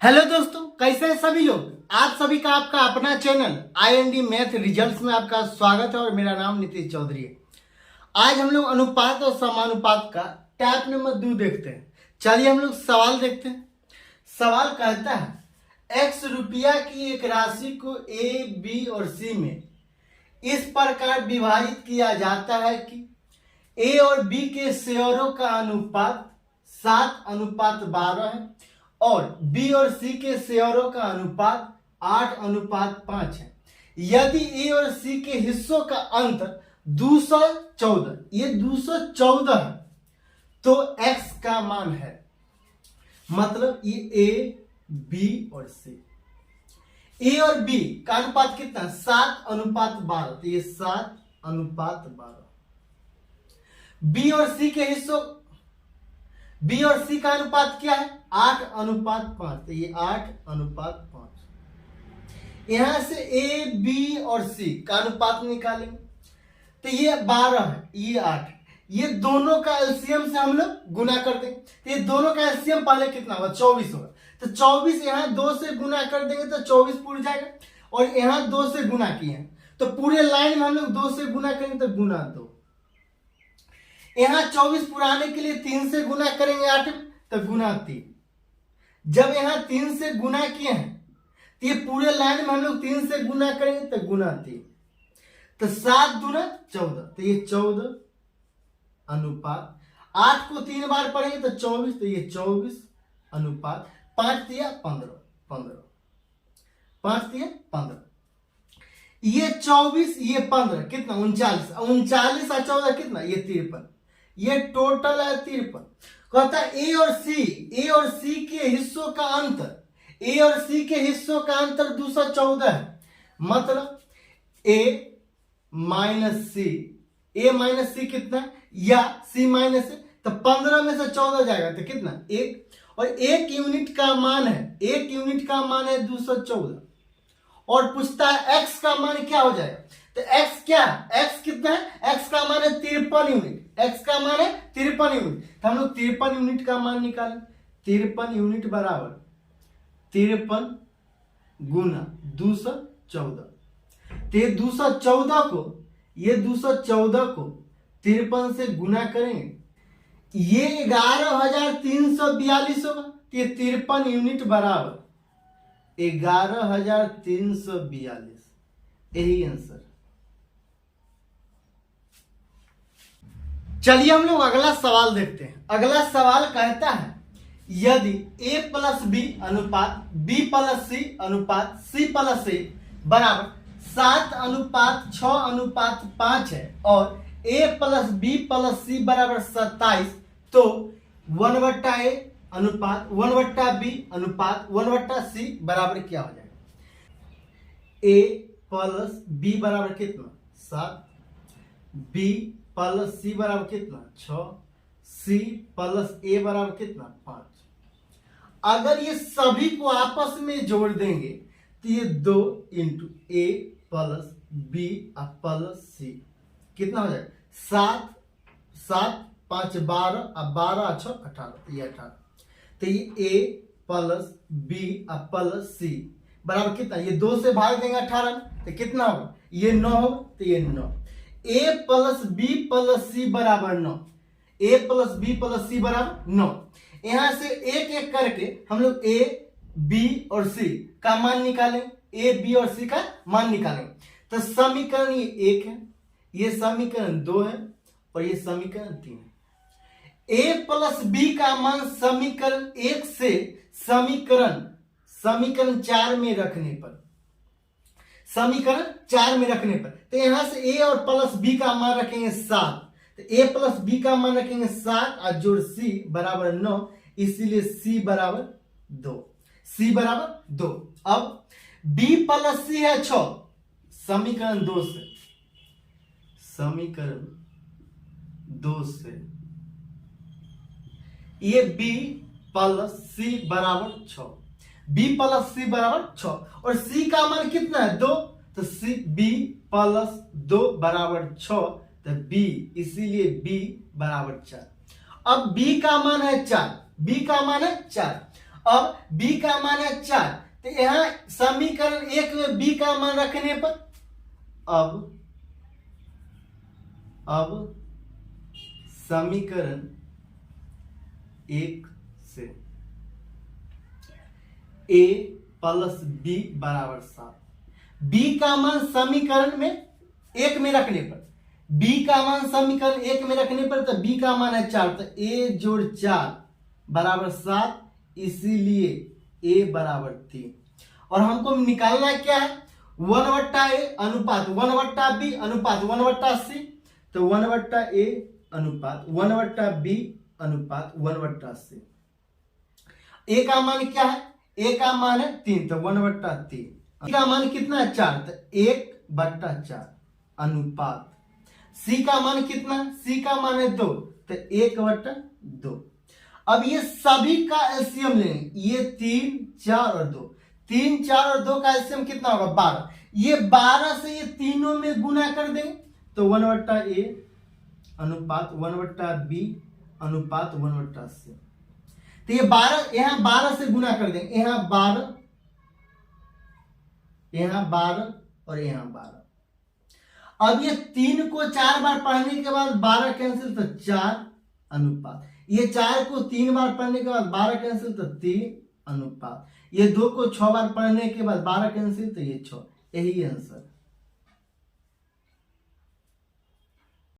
Hello दोस्तों, कैसे हैं सभी लोग। आप सभी का आपका अपना चैनल IND मैथ रिजल्ट्स में आपका स्वागत है और मेरा नाम नीतीश चौधरी है। आज हम लोग अनुपात और समानुपात का टैप नंबर 2 देखते हैं। चलिए हम लोग सवाल देखते हैं। सवाल कहता है x रुपया की एक राशि को A, B और C में इस प्रकार विभाजित किया जाता है कि A और B के शेयरों का अनुपात 7:12 है और B और C के शेयरों का अनुपात 8:5 है। यदि A और C के हिस्सों का अंतर 214, ये 214 है, तो X का मान है। मतलब ये A, B और C, A और B का अनुपात कितना? 7:12, तो ये 7:12। B और C के हिस्सों, B और C का अनुपात क्या है? 8:5, तो ये 8:5। यहां से A, B और C का अनुपात निकालेंगे तो ये 12 है, ये 8, ये दोनों का एलसीएम से हम लोग गुना कर देंगे। तो ये दोनों का एलसीएम पहले कितना होगा? 24 होगा। तो 24 यहां 2 से गुना कर देंगे तो 24 पूरा जाएगा और यहां 2 से गुना किए हैं तो पूरे लाइन में हम लोग 2 से गुना करेंगे तो गुना 2। यहां 24 पुराने के लिए 3 से गुना करेंगे 8 में तो गुना 3। जब यहां 3 से गुना किए हैं तो ये पूरे लाइन में हम लोग 3 से गुना करेंगे तो गुना 3, तो 7 दूना 14, तो ये 14 अनुपात 8 को 3 बार पढ़ेंगे तो 24, तो ये 24 अनुपात 5 दिया 15, 5 दिया 15, ये 24 ये 15 कितना? 39, 39 और 14 कितना? ये 53, ये टोटल है 53। कहता है ए और सी के हिस्सों का अंतर, ए और सी के हिस्सों का अंतर 214 है। मतलब ए माइनस सी कितना? या सी माइनस सी, तो 15 में से 14 जाएगा तो कितना? 1, और 1 यूनिट का मान है, 1 यूनिट का मान है 214 और पूछता है x का मान क्या हो जाएगा? तो x क्या? x कितना है? x का मान है 53 यूनिट, x का मान है 53 यूनिट। तो हम लोग 53 यूनिट का मान निकालें। 53 यूनिट बराबर 53 गुना 214, तो ये 214 को 53 से गुना करेंगे, ये 11,342 होगा। तो ये 53 यूनिट बराबर 11,342, यही आंसर। चलिए हम लोग अगला सवाल देखते हैं। अगला सवाल कहता है यदि A प्लस B अनुपात B प्लस C अनुपात C प्लस A बराबर 7:6:5 है और A plus B plus C बराबर 27, तो 1/A अनुपात 1/B अनुपात 1/C बराबर क्या हो जाएगा? A प्लस B बराबर कितना? 7, B प्लस C बराबर कितना? 6, C प्लस A बराबर कितना? 5। अगर ये सभी को आपस में जोड़ देंगे तो ये 2 into A plus B plus C कितना हो जाएगा? 7, 5 12 और 12 6 18, तो ये 18। तो ये A plus B plus C बराबर कितना? ये 2 से भाग देंगे 18 में तो कितना होगा? ये 9 होगा, तो ये 9। A plus B plus C बराबर 9, A plus B plus C बराबर 9। यहां से एक एक करके हम लोग A, B और C का मान निकालें, A, B और C का मान निकालेंगे। तो समीकरण ये 1 है, ये समीकरण 2 है और ये समीकरण 3 है। A प्लस B का मान समीकरण 1 से समीकरण 4 में रखने पर, तो यहां से A और प्लस B का मान रखेंगे 7, तो A प्लस B का मान रखेंगे 7 और जोड़ C बराबर 9, इसीलिए C बराबर 2। अब B प्लस C है 6, समीकरण 2 से ये B प्लस C बराबर 6, B प्लस C बराबर 6 और C का मान कितना है? 2, तो B प्लस 2 बराबर 6, तो B, इसीलिए B बराबर 4। अब B का मान है 4, अब b का मान है 4, तो यहां समीकरण 1 में b का मान रखने पर अब समीकरण 1 से a प्लस b बराबर 7। b का मान समीकरण में 1 में रखने पर, b का मान समीकरण 1 में रखने पर, तो b का मान है 4, तो a जोड़ 4 बराबर 7, इसीलिए a बराबर 3। और हमको निकालना क्या है, 1/a अनुपात 1/b अनुपात 1/c, तो 1/a अनुपात 1/b अनुपात 1/c। a का मान क्या है, a का मान है 3, तो 1/3। b का मान कितना है 4, तो 1/4 अनुपात c का मान कितना, c का मान है 2, तो 1/2। अब ये सभी का एलसीएम लेंगे, ये 3, 4 और 2, 3, 4 और 2 का एलसीएम कितना होगा 12। ये 12 से ये तीनों में गुना कर देंगे, तो 1/a अनुपात 1/b अनुपात 1/c। तो ये 12 यहां 12 से गुना कर देंगे, यहां 12, यहां 12 और यहां 12। अब ये 3 को 4 बार पढ़ने के बाद 12 कैंसिल, तो 4 अनुपात, ये 4 को 3 बार पढ़ने के बाद 12 कैंसिल, तो 3 अनुपात, ये 2 को 6 बार पढ़ने के बाद 12 कैंसिल, तो ये 6। यही आंसर।